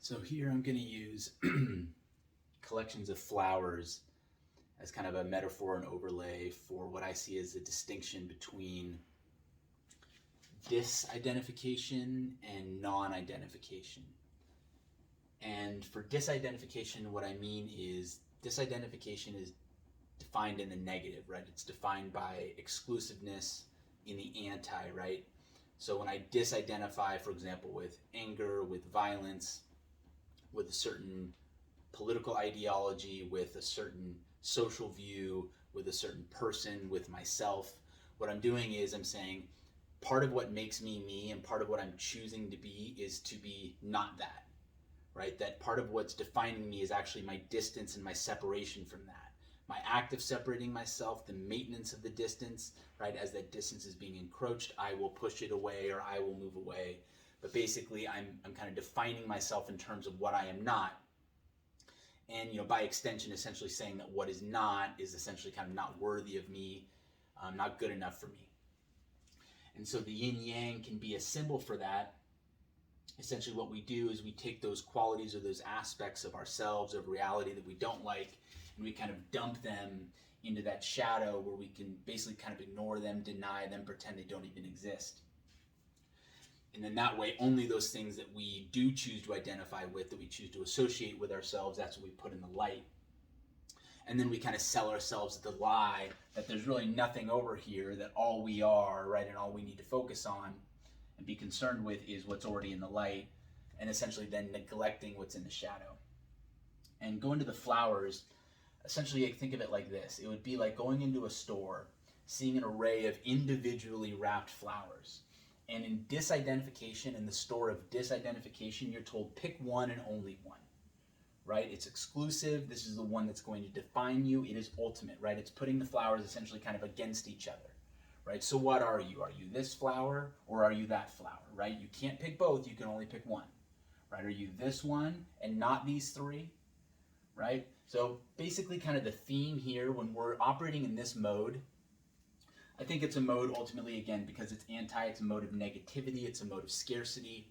So here I'm going to use collections of flowers as kind of a metaphor and overlay for what I see as a distinction between disidentification and non-identification. And for disidentification, what I mean is disidentification is defined in the negative, right? It's defined by exclusiveness in the anti, right? So when I disidentify, for example, with anger, with violence, with a certain political ideology, with a certain social view, with a certain person, with myself, what I'm doing is I'm saying part of what makes me me and part of what I'm choosing to be is to be not that, right? That part of what's defining me is actually my distance and my separation from that. My act of separating myself, the maintenance of the distance, right? As that distance is being encroached, I will push it away or I will move away. But basically, I'm kind of defining myself in terms of what I am not. And, by extension, essentially saying that what is not is essentially kind of not worthy of me, not good enough for me. And so the yin yang can be a symbol for that. Essentially what we do is we take those qualities or those aspects of ourselves, of reality that we don't like, and we kind of dump them into that shadow where we can basically kind of ignore them, deny them, pretend they don't even exist. And then that way, only those things that we do choose to identify with, that we choose to associate with ourselves, that's what we put in the light. And then we kind of sell ourselves the lie that there's really nothing over here, that all we are, right, and all we need to focus on and be concerned with is what's already in the light, and essentially then neglecting what's in the shadow. And going to the flowers, essentially I think of it like this. It would be like going into a store, seeing an array of individually wrapped flowers. And in disidentification, in the store of disidentification, you're told pick one and only one, right? It's exclusive. This is the one that's going to define you. It is ultimate, right? It's putting the flowers essentially kind of against each other, right? So what are you? Are you this flower or are you that flower, right? You can't pick both. You can only pick one, right? Are you this one and not these three, right? So basically kind of the theme here when we're operating in this mode, I think it's a mode ultimately, again, because it's anti, it's a mode of negativity, it's a mode of scarcity.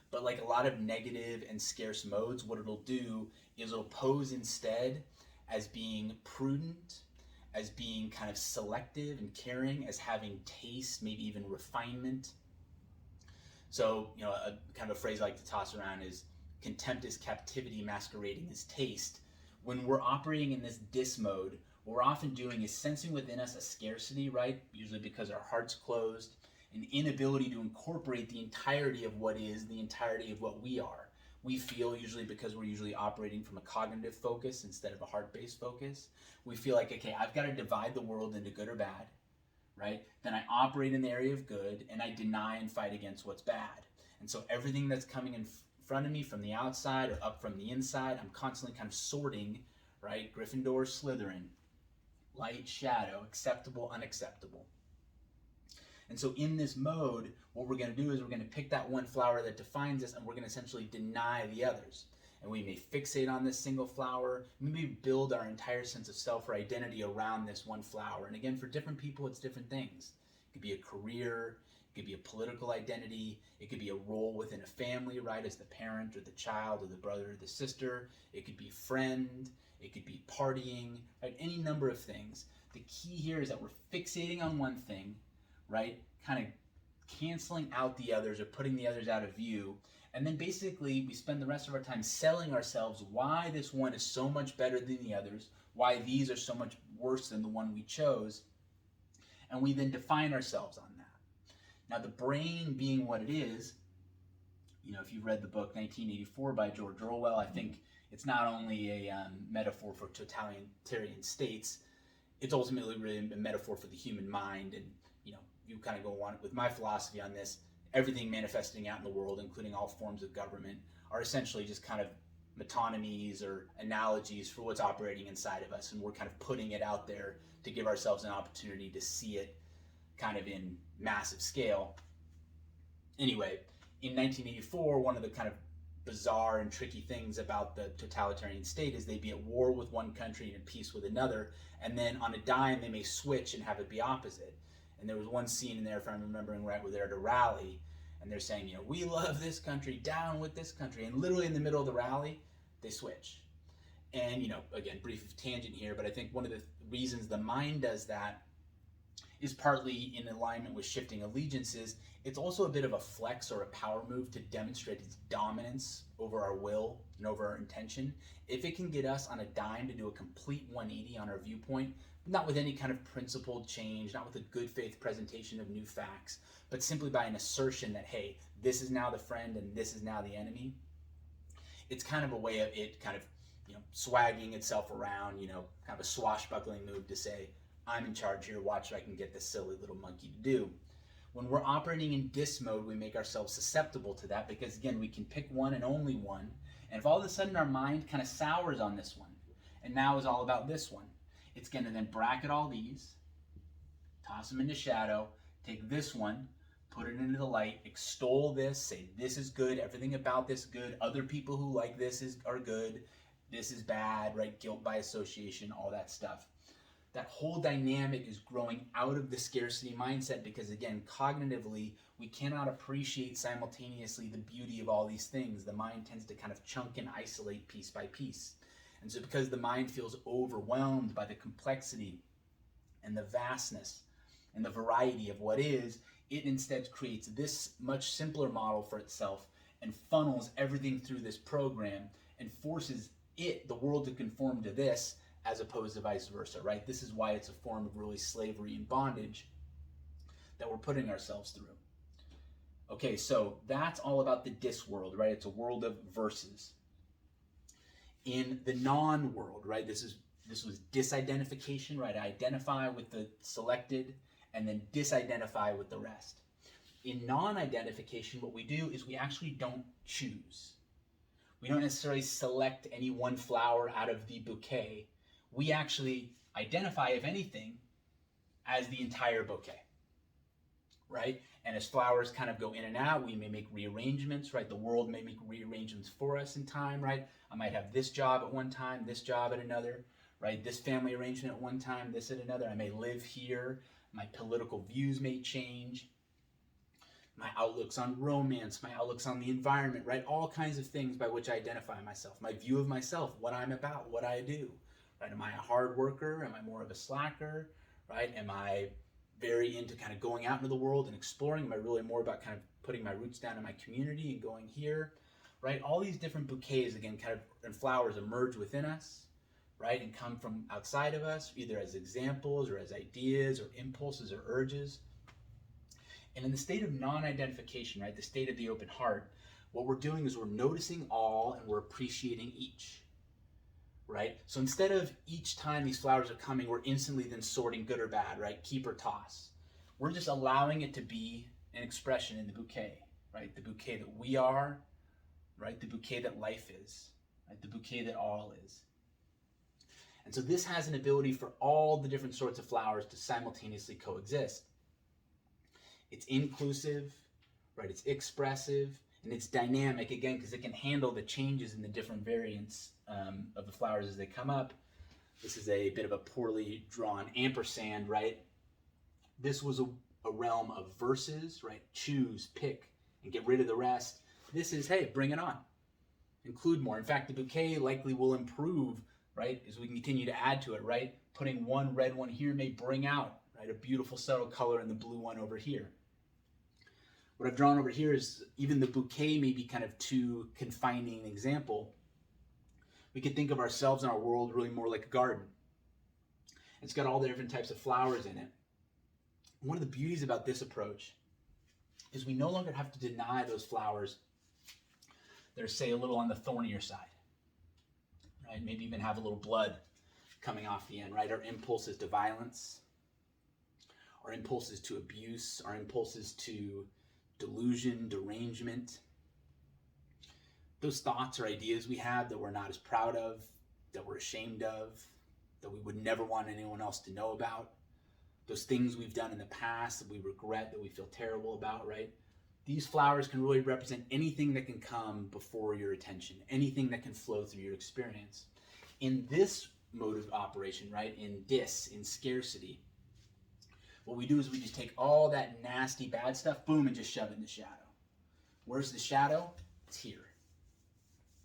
But like a lot of negative and scarce modes, what it'll do is it'll pose instead as being prudent, as being kind of selective and caring, as having taste, maybe even refinement. So, a kind of a phrase I like to toss around is contempt is captivity masquerading as taste. When we're operating in this dis mode, what we're often doing is sensing within us a scarcity, right? Usually because our heart's closed, an inability to incorporate the entirety of what is, the entirety of what we are. We feel, usually because we're usually operating from a cognitive focus instead of a heart-based focus, we feel like, okay, I've got to divide the world into good or bad, right? Then I operate in the area of good and I deny and fight against what's bad. And so everything that's coming in front of me from the outside or up from the inside, I'm constantly kind of sorting, right? Gryffindor, Slytherin, light, shadow, acceptable, unacceptable. And so in this mode, what we're going to do is we're going to pick that one flower that defines us and we're going to essentially deny the others. And we may fixate on this single flower, maybe build our entire sense of self or identity around this one flower. And again, for different people, it's different things. It could be a career, it could be a political identity, it could be a role within a family, right, as the parent or the child or the brother or the sister. It could be friend, it could be partying, right, any number of things. The key here is that we're fixating on one thing, right, kind of canceling out the others or putting the others out of view. And then basically we spend the rest of our time selling ourselves why this one is so much better than the others, why these are so much worse than the one we chose. And we then define ourselves on that. Now the brain being what it is, if you've read the book 1984 by George Orwell, I think it's not only a metaphor for totalitarian states, it's ultimately really a metaphor for the human mind. And you kind of go on with my philosophy on this. Everything manifesting out in the world, including all forms of government, are essentially just kind of metonymies or analogies for what's operating inside of us. And we're kind of putting it out there to give ourselves an opportunity to see it kind of in massive scale. Anyway, in 1984, one of the kind of bizarre and tricky things about the totalitarian state is they'd be at war with one country and at peace with another, and then on a dime they may switch and have it be opposite. And there was one scene in there, if I'm remembering right, where they're at a rally, and they're saying, we love this country, down with this country, and literally in the middle of the rally, they switch. And, again, brief tangent here, but I think one of the reasons the mind does that is partly in alignment with shifting allegiances. It's also a bit of a flex or a power move to demonstrate its dominance over our will and over our intention. If it can get us on a dime to do a complete 180 on our viewpoint, not with any kind of principled change, not with a good faith presentation of new facts, but simply by an assertion that, hey, this is now the friend and this is now the enemy, it's kind of a way of it kind of, swagging itself around, kind of a swashbuckling move to say, I'm in charge here, watch what I can get this silly little monkey to do. When we're operating in dis mode, we make ourselves susceptible to that because, again, we can pick one and only one. And if all of a sudden our mind kind of sours on this one, and now is all about this one, it's going to then bracket all these, toss them into shadow, take this one, put it into the light, extol this, say this is good, everything about this good, other people who like this are good, this is bad, right? Guilt by association, all that stuff. That whole dynamic is growing out of the scarcity mindset because, again, cognitively, we cannot appreciate simultaneously the beauty of all these things. The mind tends to kind of chunk and isolate piece by piece. And so because the mind feels overwhelmed by the complexity and the vastness and the variety of what is, it instead creates this much simpler model for itself and funnels everything through this program and forces the world, to conform to this as opposed to vice versa, right? This is why it's a form of really slavery and bondage that we're putting ourselves through. Okay, so that's all about the dis world, right? It's a world of verses. In the non-world, right? This was disidentification, right? I identify with the selected and then disidentify with the rest. In non-identification, what we do is we actually don't choose. We don't necessarily select any one flower out of the bouquet. We actually identify, if anything, as the entire bouquet, right? And as flowers kind of go in and out, we may make rearrangements, right? The world may make rearrangements for us in time, right? I might have this job at one time, this job at another, right? This family arrangement at one time, this at another. I may live here. My political views may change. My outlooks on romance, my outlooks on the environment, right? All kinds of things by which I identify myself. My view of myself, what I'm about, what I do, right? Am I a hard worker? Am I more of a slacker, right? Am I very into kind of going out into the world and exploring? Am I really more about kind of putting my roots down in my community and going here, right? All these different bouquets, again, kind of, and flowers emerge within us, right? And come from outside of us, either as examples or as ideas or impulses or urges. And in the state of non-identification, right, the state of the open heart, what we're doing is we're noticing all and we're appreciating each, right? So instead of each time these flowers are coming, we're instantly then sorting good or bad, right? Keep or toss. We're just allowing it to be an expression in the bouquet, right? The bouquet that we are, right? The bouquet that life is, right? The bouquet that all is. And so this has an ability for all the different sorts of flowers to simultaneously coexist. It's inclusive, right? It's expressive, and it's dynamic, again, because it can handle the changes in the different variants of the flowers as they come up. This is a bit of a poorly drawn ampersand, right? This was a realm of verses, right? Choose, pick, and get rid of the rest. This is, hey, bring it on. Include more. In fact, the bouquet likely will improve, right, as we continue to add to it, right? Putting one red one here may bring out, right, a beautiful subtle color in the blue one over here. What I've drawn over here is even the bouquet may be kind of too confining an example. We could think of ourselves and our world really more like a garden. It's got all the different types of flowers in it. One of the beauties about this approach is we no longer have to deny those flowers that are, say, a little on the thornier side, right? Maybe even have a little blood coming off the end, right? Our impulses to violence, our impulses to abuse, our impulses to delusion, derangement, those thoughts or ideas we have that we're not as proud of, that we're ashamed of, that we would never want anyone else to know about, those things we've done in the past that we regret, that we feel terrible about, right? These flowers can really represent anything that can come before your attention, anything that can flow through your experience. In this mode of operation, right, in scarcity, what we do is we just take all that nasty bad stuff, boom, and just shove it in the shadow. Where's the shadow? It's here.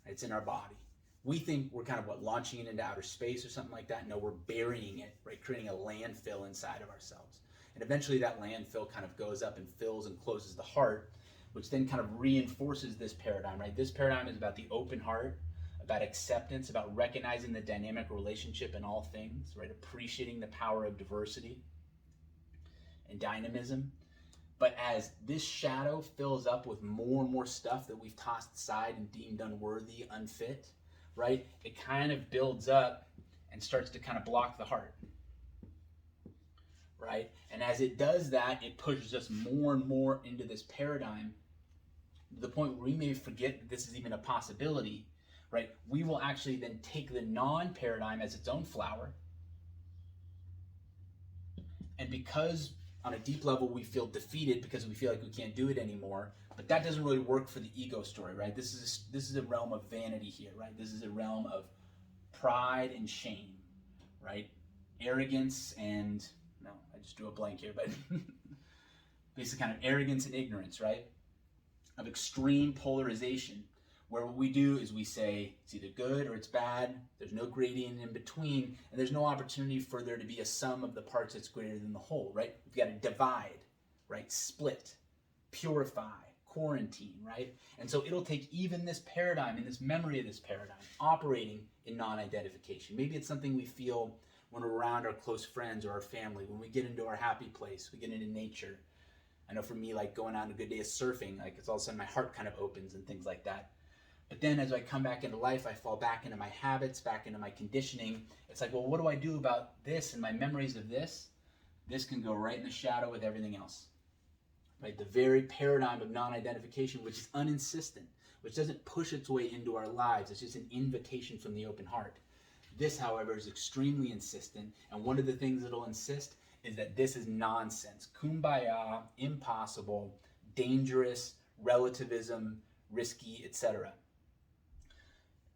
It's in our body. We think we're kind of launching it into outer space or something like that. No, we're burying it, right? Creating a landfill inside of ourselves. And eventually that landfill kind of goes up and fills and closes the heart, which then kind of reinforces this paradigm, right? This paradigm is about the open heart, about acceptance, about recognizing the dynamic relationship in all things, right? Appreciating the power of diversity and dynamism. But as this shadow fills up with more and more stuff that we've tossed aside and deemed unworthy, unfit, right? It kind of builds up and starts to kind of block the heart, right? And as it does that, it pushes us more and more into this paradigm to the point where we may forget that this is even a possibility, right? We will actually then take the non-paradigm as its own flower. And because on a deep level we feel defeated because we feel like we can't do it anymore, but that doesn't really work for the ego story, right? This is a realm of vanity here, right? This is a realm of pride and shame, right? Arrogance and, no, I just drew a blank here, but basically kind of arrogance and ignorance, right? Of extreme polarization, where what we do is we say it's either good or it's bad. There's no gradient in between, and there's no opportunity for there to be a sum of the parts that's greater than the whole, right? We've got to divide, right? Split, purify, quarantine, right? And so it'll take even this paradigm and this memory of this paradigm operating in non-identification. Maybe it's something we feel when we're around our close friends or our family, when we get into our happy place, we get into nature. I know for me, like going on a good day of surfing, like it's all of a sudden my heart kind of opens and things like that. But then as I come back into life, I fall back into my habits, back into my conditioning. It's like, well, what do I do about this and my memories of this? This can go right in the shadow with everything else. Right? The very paradigm of non-identification, which is uninsistent, which doesn't push its way into our lives. It's just an invitation from the open heart. This, however, is extremely insistent. And one of the things it'll insist is that this is nonsense. Kumbaya, impossible, dangerous, relativism, risky, etc.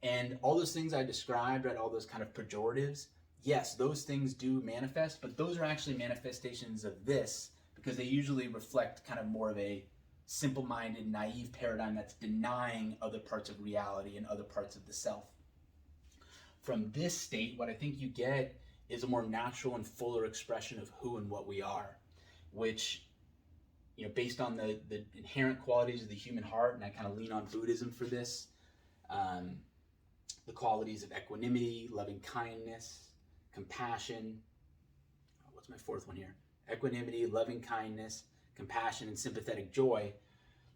And all those things I described, right, all those kind of pejoratives, yes, those things do manifest, but those are actually manifestations of this because they usually reflect kind of more of a simple-minded, naive paradigm that's denying other parts of reality and other parts of the self. From this state, what I think you get is a more natural and fuller expression of who and what we are, which, you know, based on the inherent qualities of the human heart, and I kind of lean on Buddhism for this, the qualities of equanimity, loving kindness, compassion. What's my fourth one here? Equanimity, loving kindness, compassion, and sympathetic joy.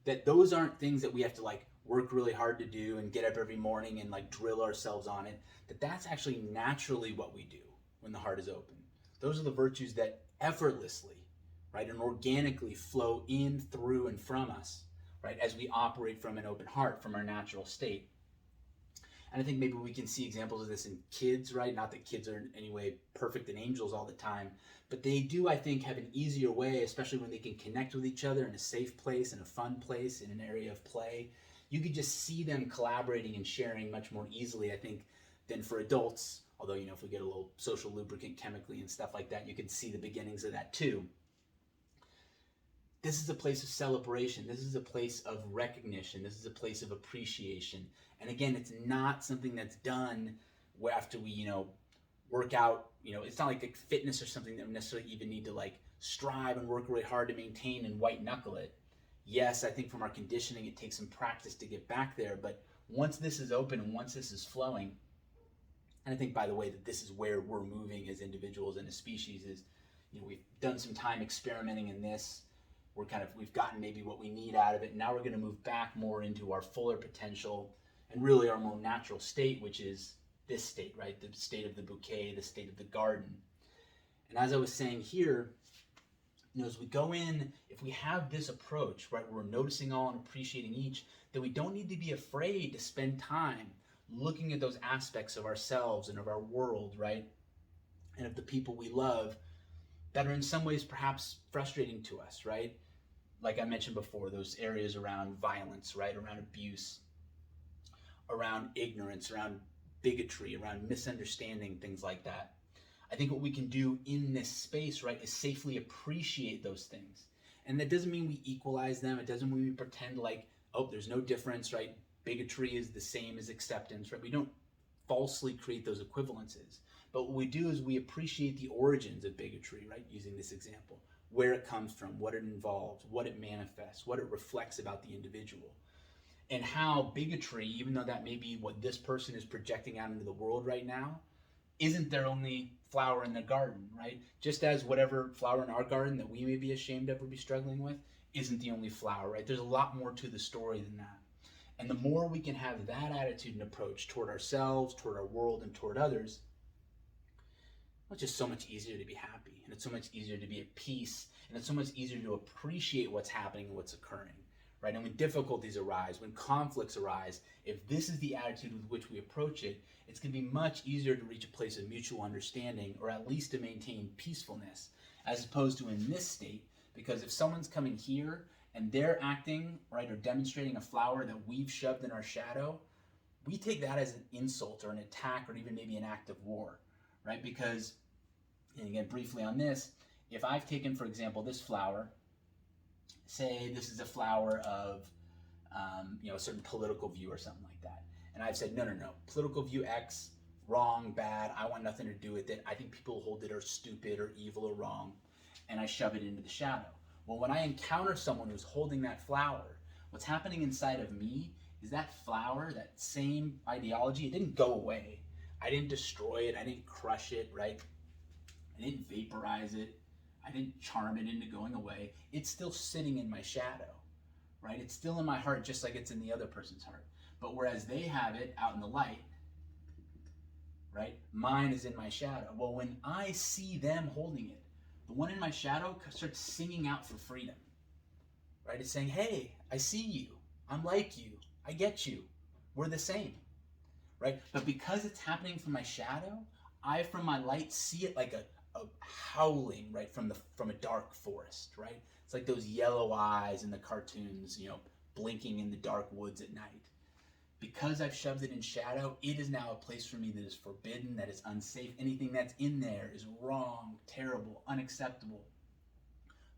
That those aren't things that we have to like work really hard to do and get up every morning and like drill ourselves on it. That's actually naturally what we do when the heart is open. Those are the virtues that effortlessly, right, and organically flow in, through, and from us, right, as we operate from an open heart, from our natural state. And I think maybe we can see examples of this in kids, right? Not that kids are in any way perfect and angels all the time, but they do, I think, have an easier way, especially when they can connect with each other in a safe place, in a fun place, in an area of play. You could just see them collaborating and sharing much more easily, I think, than for adults. Although, you know, if we get a little social lubricant chemically and stuff like that, you can see the beginnings of that too. This is a place of celebration. This is a place of recognition. This is a place of appreciation. And again, it's not something that's done where after we, you know, work out, you know, it's not like a fitness or something that we necessarily even need to like strive and work really hard to maintain and white knuckle it. Yes, I think from our conditioning, it takes some practice to get back there. But once this is open and once this is flowing, and I think, by the way, that this is where we're moving as individuals and as species is, you know, we've done some time experimenting in this. We've gotten maybe what we need out of it. Now we're going to move back more into our fuller potential and really our more natural state, which is this state, right? The state of the bouquet, the state of the garden. And as I was saying here, you know, as we go in, if we have this approach, right, we're noticing all and appreciating each, then we don't need to be afraid to spend time looking at those aspects of ourselves and of our world, right, and of the people we love that are in some ways perhaps frustrating to us, right? Like I mentioned before, those areas around violence, right, around abuse, around ignorance, around bigotry, around misunderstanding, things like that. I think what we can do in this space, right, is safely appreciate those things. And that doesn't mean we equalize them. It doesn't mean we pretend like oh, there's no difference, right? Bigotry is the same as acceptance, right? We don't falsely create those equivalences. But what we do is we appreciate the origins of bigotry, right? Using this example, where it comes from, what it involves, what it manifests, what it reflects about the individual. And how bigotry, even though that may be what this person is projecting out into the world right now, isn't their only flower in the garden, right? Just as whatever flower in our garden that we may be ashamed of or be struggling with isn't the only flower, right? There's a lot more to the story than that. And the more we can have that attitude and approach toward ourselves, toward our world, and toward others, it's just so much easier to be happy, and it's so much easier to be at peace, and it's so much easier to appreciate what's happening and what's occurring, right? And when difficulties arise, when conflicts arise, if this is the attitude with which we approach it, it's going to be much easier to reach a place of mutual understanding, or at least to maintain peacefulness, as opposed to in this state. Because if someone's coming here and they're acting, right, or demonstrating a flower that we've shoved in our shadow, we take that as an insult or an attack or even maybe an act of war, right? Because, and again, briefly on this, if I've taken, for example, this flower, say this is a flower of, a certain political view or something like that, and I've said, no, political view X, wrong, bad, I want nothing to do with it, I think people who hold it are stupid or evil or wrong, and I shove it into the shadow. Well, when I encounter someone who's holding that flower, what's happening inside of me is that flower, that same ideology, it didn't go away. I didn't destroy it, I didn't crush it, right? I didn't vaporize it, I didn't charm it into going away. It's still sitting in my shadow, right? It's still in my heart just like it's in the other person's heart. But whereas they have it out in the light, right? Mine is in my shadow. Well, when I see them holding it, the one in my shadow starts singing out for freedom, right? It's saying, hey, I see you. I'm like you. I get you. We're the same, right? But because it's happening from my shadow, I, from my light, see it like a howling, right, from a dark forest, right? It's like those yellow eyes in the cartoons, blinking in the dark woods at night. Because I've shoved it in shadow, it is now a place for me that is forbidden, that is unsafe. Anything that's in there is wrong, terrible, unacceptable,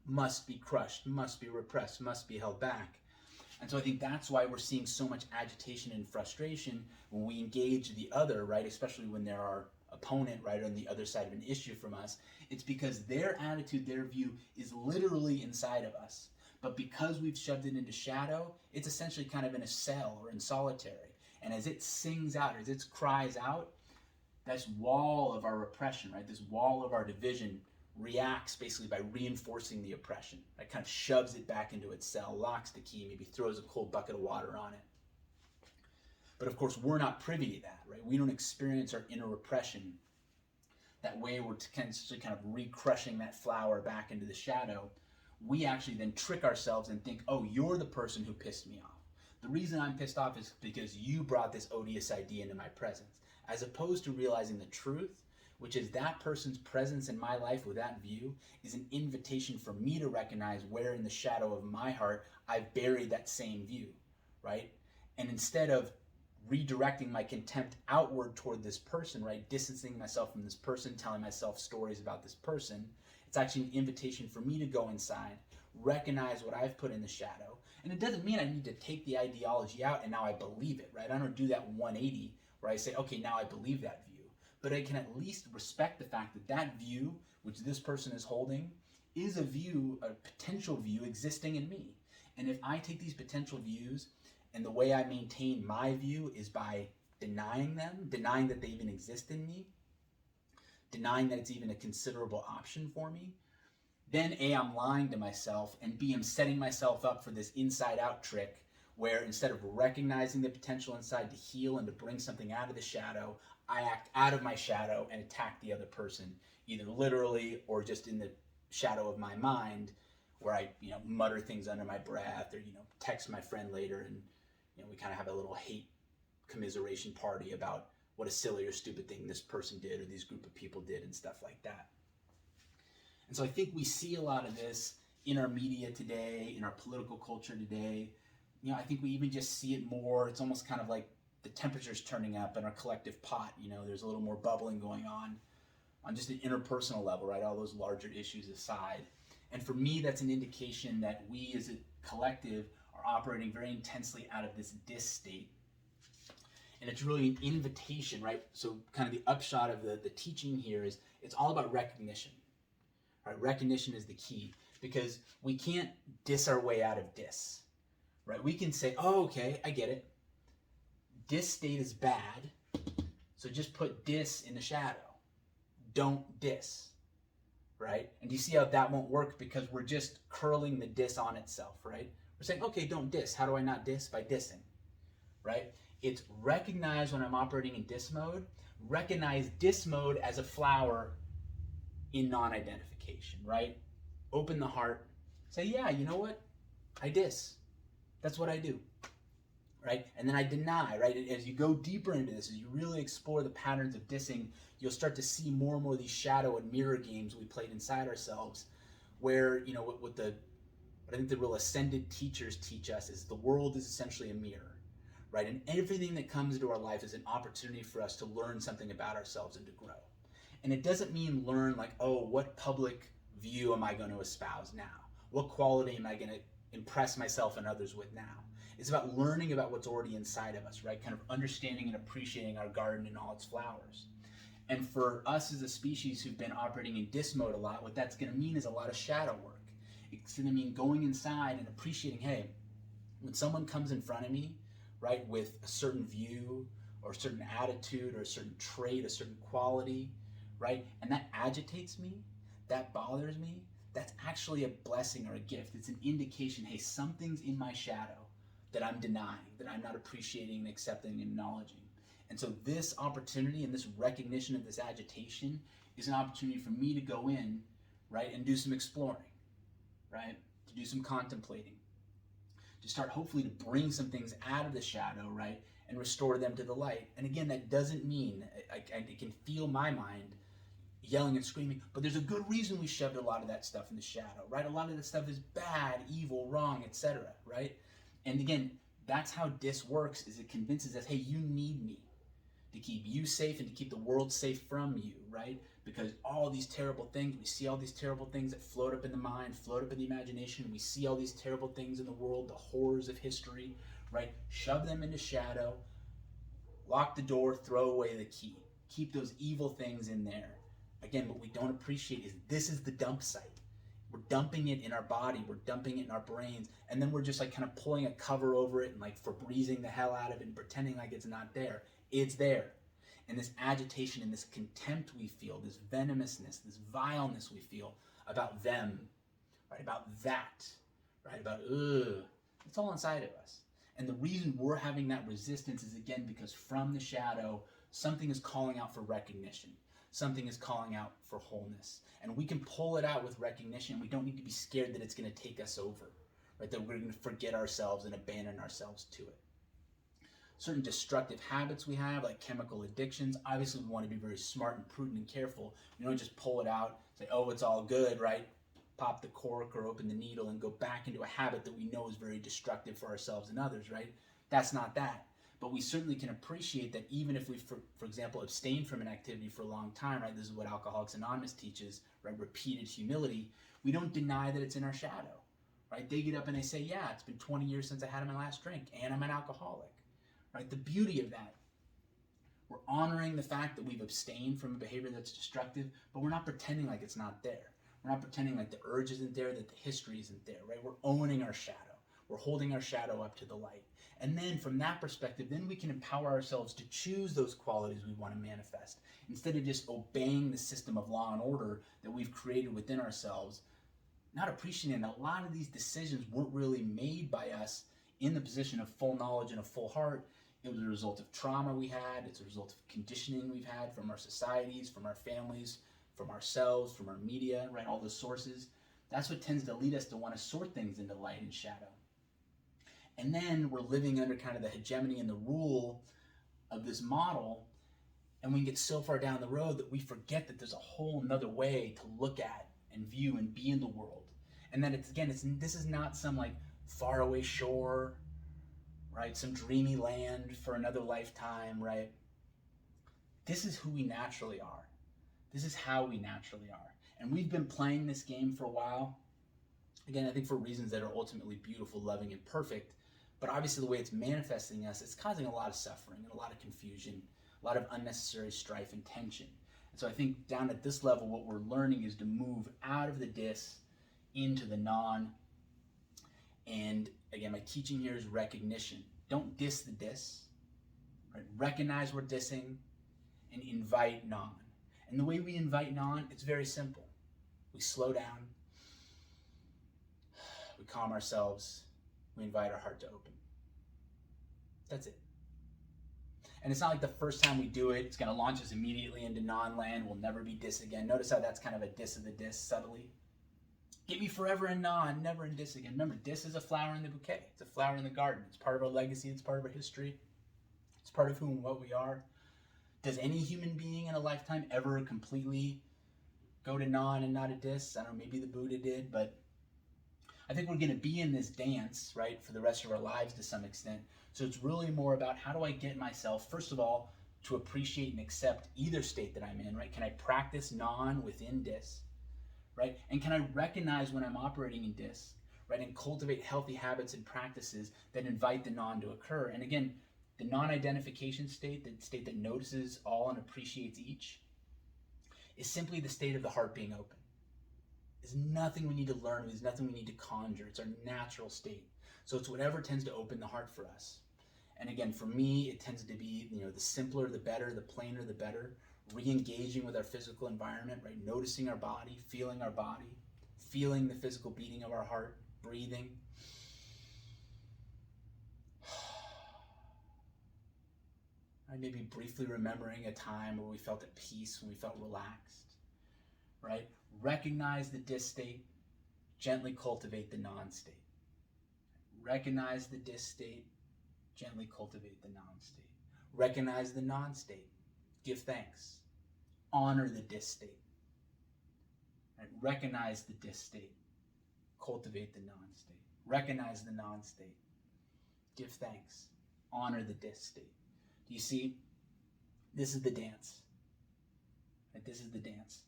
must be crushed, must be repressed, must be held back. And so I think that's why we're seeing so much agitation and frustration when we engage the other, right? Especially when they're our opponent, right, on the other side of an issue from us. It's because their attitude, their view is literally inside of us. But because we've shoved it into shadow, it's essentially kind of in a cell or in solitary. And as it sings out, as it cries out, this wall of our repression, right, this wall of our division reacts basically by reinforcing the oppression. It kind of shoves it back into its cell, locks the key, maybe throws a cold bucket of water on it. But of course, we're not privy to that, right? We don't experience our inner repression that way. We're kind of re-crushing that flower back into the shadow. We actually then trick ourselves and think, oh, you're the person who pissed me off. The reason I'm pissed off is because you brought this odious idea into my presence, as opposed to realizing the truth, which is that person's presence in my life with that view is an invitation for me to recognize where in the shadow of my heart I've buried that same view, right? And instead of redirecting my contempt outward toward this person, right, distancing myself from this person, telling myself stories about this person, it's actually an invitation for me to go inside, recognize what I've put in the shadow. And it doesn't mean I need to take the ideology out and now I believe it, right? I don't do that 180 where I say, okay, now I believe that view. But I can at least respect the fact that that view, which this person is holding, is a view, a potential view existing in me. And if I take these potential views and the way I maintain my view is by denying them, denying that they even exist in me, denying that it's even a considerable option for me, then A, I'm lying to myself, and B, I'm setting myself up for this inside-out trick where instead of recognizing the potential inside to heal and to bring something out of the shadow, I act out of my shadow and attack the other person, either literally or just in the shadow of my mind, where I, mutter things under my breath or, text my friend later and, we kind of have a little hate commiseration party about what a silly or stupid thing this person did or these group of people did and stuff like that. And so I think we see a lot of this in our media today, in our political culture today. I think we even just see it more. It's almost kind of like the temperature's turning up in our collective pot. There's a little more bubbling going on just an interpersonal level, right? All those larger issues aside. And for me, that's an indication that we as a collective are operating very intensely out of this dis state. And it's really an invitation, right? So kind of the upshot of the teaching here is it's all about recognition. Right? Recognition is the key, because we can't dis our way out of dis. Right? We can say, oh, okay, I get it. Dis state is bad, so just put dis in the shadow. Don't dis. Right? And do you see how that won't work? Because we're just curling the dis on itself, right? We're saying, okay, don't dis. How do I not dis? By dissing, right? It's recognize when I'm operating in dis mode, recognize dis mode as a flower in non-identification, right? Open the heart, say, yeah, you know what? I dis. That's what I do, right? And then I deny, right? As you go deeper into this, as you really explore the patterns of dissing, you'll start to see more and more of these shadow and mirror games we played inside ourselves, where, you know, what I think the real ascended teachers teach us is the world is essentially a mirror, right? And everything that comes into our life is an opportunity for us to learn something about ourselves and to grow. And it doesn't mean learn like, oh, what public view am I going to espouse now? What quality am I going to impress myself and others with now? It's about learning about what's already inside of us, right? Kind of understanding and appreciating our garden and all its flowers. And for us as a species who've been operating in dis mode a lot, what that's going to mean is a lot of shadow work. It's going to mean going inside and appreciating, hey, when someone comes in front of me, right, with a certain view or a certain attitude or a certain trait, a certain quality, right, and that agitates me, that bothers me, that's actually a blessing or a gift. It's an indication, hey, something's in my shadow that I'm denying, that I'm not appreciating and accepting and acknowledging. And so this opportunity and this recognition of this agitation is an opportunity for me to go in, right, and do some exploring, right, to do some contemplating, to start hopefully to bring some things out of the shadow, right, and restore them to the light. And again, that doesn't mean, I can feel my mind yelling and screaming, but there's a good reason we shoved a lot of that stuff in the shadow, right? A lot of that stuff is bad, evil, wrong, etc., right? And again, that's how dis works, is it convinces us, hey, you need me to keep you safe and to keep the world safe from you, right? Because all these terrible things, we see all these terrible things that float up in the mind, float up in the imagination, we see all these terrible things in the world, the horrors of history, right? Shove them into shadow, lock the door, throw away the key. Keep those evil things in there. Again, what we don't appreciate is this is the dump site. We're dumping it in our body, we're dumping it in our brains, and then we're just like kind of pulling a cover over it and like Febrezing the hell out of it and pretending like it's not there. It's there. And this agitation and this contempt we feel, this venomousness, this vileness we feel about them, right, about that, right, about it's all inside of us. And the reason we're having that resistance is, again, because from the shadow, something is calling out for recognition. Something is calling out for wholeness. And we can pull it out with recognition. We don't need to be scared that it's going to take us over, right? That we're going to forget ourselves and abandon ourselves to it. Certain destructive habits we have, like chemical addictions, obviously we want to be very smart and prudent and careful. We don't just pull it out, say, oh, it's all good, right? Pop the cork or open the needle and go back into a habit that we know is very destructive for ourselves and others, right? That's not that. But we certainly can appreciate that even if we, for example, abstain from an activity for a long time, right? This is what Alcoholics Anonymous teaches, right? Repeated humility. We don't deny that it's in our shadow, right? They get up and they say, yeah, it's been 20 years since I had my last drink and I'm an alcoholic, right? The beauty of that, we're honoring the fact that we've abstained from a behavior that's destructive, but we're not pretending like it's not there. We're not pretending like the urge isn't there, that the history isn't there, right? We're owning our shadow. We're holding our shadow up to the light. And then from that perspective, then we can empower ourselves to choose those qualities we want to manifest instead of just obeying the system of law and order that we've created within ourselves, not appreciating that a lot of these decisions weren't really made by us in the position of full knowledge and a full heart. It was a result of trauma we had. It's a result of conditioning we've had from our societies, from our families, from ourselves, from our media, right? All the sources. That's what tends to lead us to want to sort things into light and shadow. And then we're living under kind of the hegemony and the rule of this model, and we get so far down the road that we forget that there's a whole nother way to look at and view and be in the world. And that this is not some like faraway shore, right? Some dreamy land for another lifetime, right? This is who we naturally are. This is how we naturally are. And we've been playing this game for a while, Again, I think for reasons that are ultimately beautiful, loving, and perfect, but obviously the way it's manifesting us, it's causing a lot of suffering and a lot of confusion, a lot of unnecessary strife and tension. And so I think down at this level, what we're learning is to move out of the dis into the non. And again, my teaching here is recognition. Don't diss the dis, right? Recognize we're dissing and invite non. And the way we invite non, it's very simple. We slow down, we calm ourselves, we invite our heart to open. That's it. And it's not like the first time we do it, it's going to launch us immediately into non-land. We'll never be dis again. Notice how that's kind of a diss of the dis subtly. Get me forever in non, never in dis again. Remember, dis is a flower in the bouquet. It's a flower in the garden. It's part of our legacy. It's part of our history. It's part of who and what we are. Does any human being in a lifetime ever completely go to non and not a dis? I don't know, maybe the Buddha did, but I think we're going to be in this dance, right, for the rest of our lives to some extent. So it's really more about how do I get myself, first of all, to appreciate and accept either state that I'm in, right? Can I practice non within dis, right? And can I recognize when I'm operating in dis, right? And cultivate healthy habits and practices that invite the non to occur. And again, the non-identification state, the state that notices all and appreciates each, is simply the state of the heart being open. There's nothing we need to learn. There's nothing we need to conjure. It's our natural state. So it's whatever tends to open the heart for us. And again, for me, it tends to be, the simpler, the better, the plainer, the better. Re-engaging with our physical environment, right? Noticing our body, feeling the physical beating of our heart, breathing. Right? Maybe briefly remembering a time where we felt at peace, when we felt relaxed, right? Recognize the dis state, gently cultivate the non state. Recognize the dis state, gently cultivate the non state. Recognize the non state, give thanks. Honor the dis state. Right? Recognize the dis state, cultivate the non state. Recognize the non state, give thanks. Honor the dis state. Do you see? This is the dance. Right? This is the dance.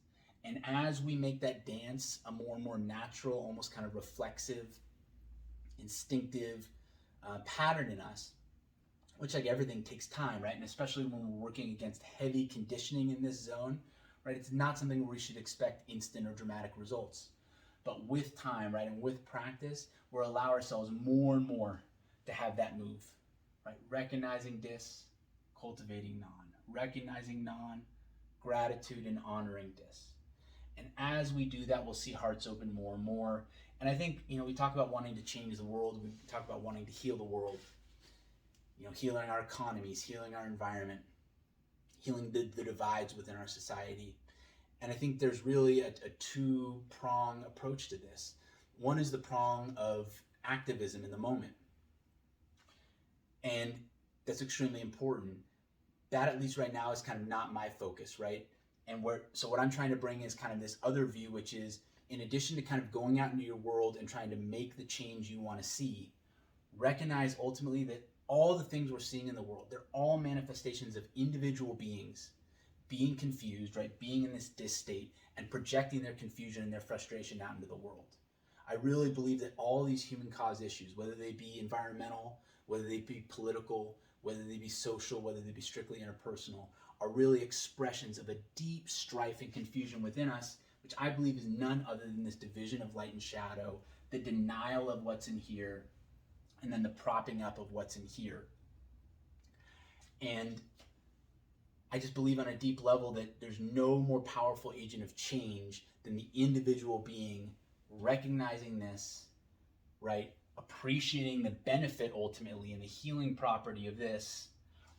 And as we make that dance a more and more natural, almost kind of reflexive, instinctive pattern in us, which like everything takes time, right? And especially when we're working against heavy conditioning in this zone, right? It's not something where we should expect instant or dramatic results. But with time, right, and with practice, we'll allow ourselves more and more to have that move, right? Recognizing dis, cultivating non. Recognizing non, gratitude and honoring dis. And as we do that, we'll see hearts open more and more. And I think, we talk about wanting to change the world. We talk about wanting to heal the world. Healing our economies, healing our environment, healing the divides within our society. And I think there's really a two-prong approach to this. One is the prong of activism in the moment. And that's extremely important. That, at least right now, is kind of not my focus, right? So what I'm trying to bring is kind of this other view, which is in addition to kind of going out into your world and trying to make the change you want to see, recognize ultimately that all the things we're seeing in the world, they're all manifestations of individual beings being confused, right? Being in this dis state and projecting their confusion and their frustration out into the world. I really believe that all these human cause issues, whether they be environmental, whether they be political, whether they be social, whether they be strictly interpersonal, are really expressions of a deep strife and confusion within us, which I believe is none other than this division of light and shadow, the denial of what's in here, and then the propping up of what's in here. And I just believe on a deep level that there's no more powerful agent of change than the individual being recognizing this, right? Appreciating the benefit ultimately and the healing property of this,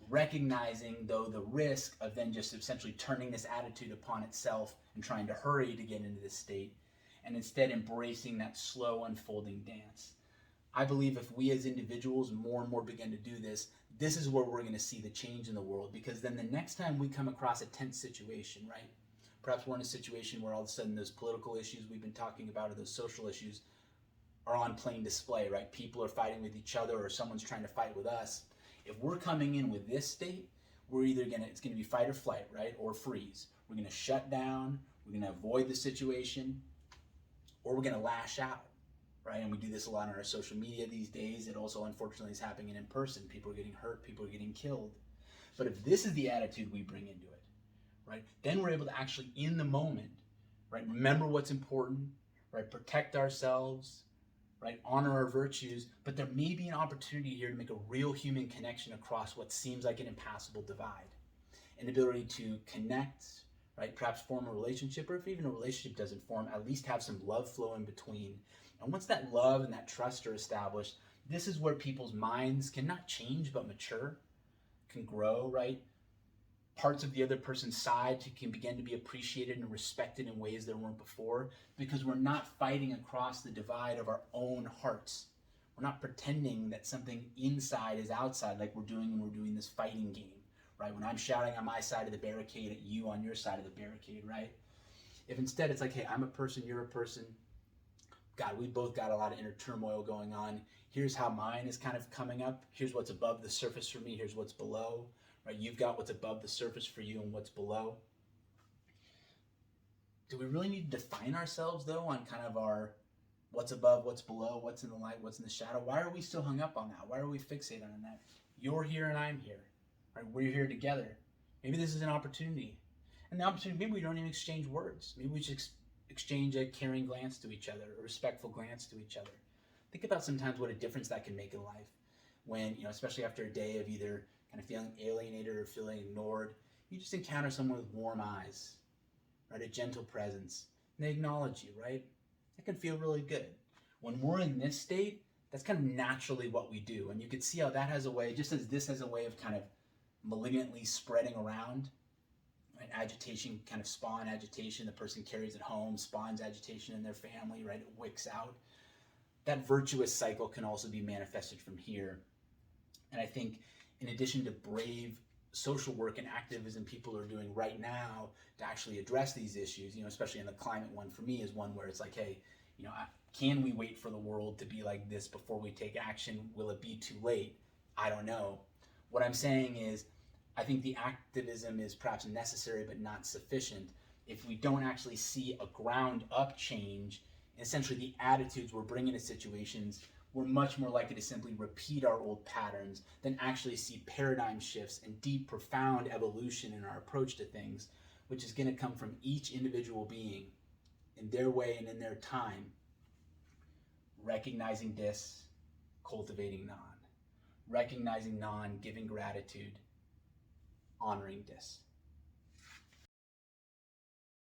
recognizing though the risk of then just essentially turning this attitude upon itself and trying to hurry to get into this state, and instead embracing that slow unfolding dance. I believe if we as individuals more and more begin to do this, this is where we're going to see the change in the world, because then the next time we come across a tense situation, right? Perhaps we're in a situation where all of a sudden those political issues we've been talking about or those social issues are on plain display, right? People are fighting with each other or someone's trying to fight with us. If we're coming in with this state, we're either it's going to be fight or flight, right? Or freeze. We're going to shut down, we're going to avoid the situation, or we're going to lash out. right? And we do this a lot on our social media these days. It also, unfortunately, is happening in person. People are getting hurt. People are getting killed. But if this is the attitude we bring into it, right, then we're able to actually, in the moment, right, remember what's important, right, protect ourselves, right, honor our virtues, but there may be an opportunity here to make a real human connection across what seems like an impassable divide. An ability to connect, right, perhaps form a relationship, or if even a relationship doesn't form, at least have some love flow in between. And once that love and that trust are established, this is where people's minds can not change but mature, can grow, right? Parts of the other person's side can begin to be appreciated and respected in ways that weren't before, because we're not fighting across the divide of our own hearts. We're not pretending that something inside is outside like we're doing when we're doing this fighting game, right? When I'm shouting on my side of the barricade at you on your side of the barricade, right? If instead it's like, hey, I'm a person, you're a person. God, we both got a lot of inner turmoil going on. Here's how mine is kind of coming up. Here's what's above the surface for me. Here's what's below. Right? You've got what's above the surface for you and what's below. Do we really need to define ourselves, though, on kind of our what's above, what's below, what's in the light, what's in the shadow? Why are we still hung up on that? Why are we fixated on that? You're here and I'm here. Right? We're here together. Maybe this is an opportunity. And the opportunity, maybe we don't even exchange words. Maybe we just exchange a caring glance to each other, a respectful glance to each other. Think about sometimes what a difference that can make in life when, especially after a day of either kind of feeling alienated or feeling ignored, you just encounter someone with warm eyes, right? A gentle presence, and they acknowledge you, right? That can feel really good. When we're in this state, that's kind of naturally what we do. And you can see how that has a way, just as this has a way of kind of malignantly spreading around, right? Agitation kind of spawn agitation. The person carries it home, spawns agitation in their family, right? It wicks out. That virtuous cycle can also be manifested from here. And I think in addition to brave social work and activism people are doing right now to actually address these issues, especially in the climate one, for me is one where it's like, hey, can we wait for the world to be like this before we take action? Will it be too late? I don't know. What I'm saying is, I think the activism is perhaps necessary but not sufficient if we don't actually see a ground up change in essentially the attitudes we're bringing to situations. We're much more likely to simply repeat our old patterns than actually see paradigm shifts and deep, profound evolution in our approach to things, which is going to come from each individual being in their way and in their time, recognizing dis, cultivating non, recognizing non, giving gratitude, honoring dis.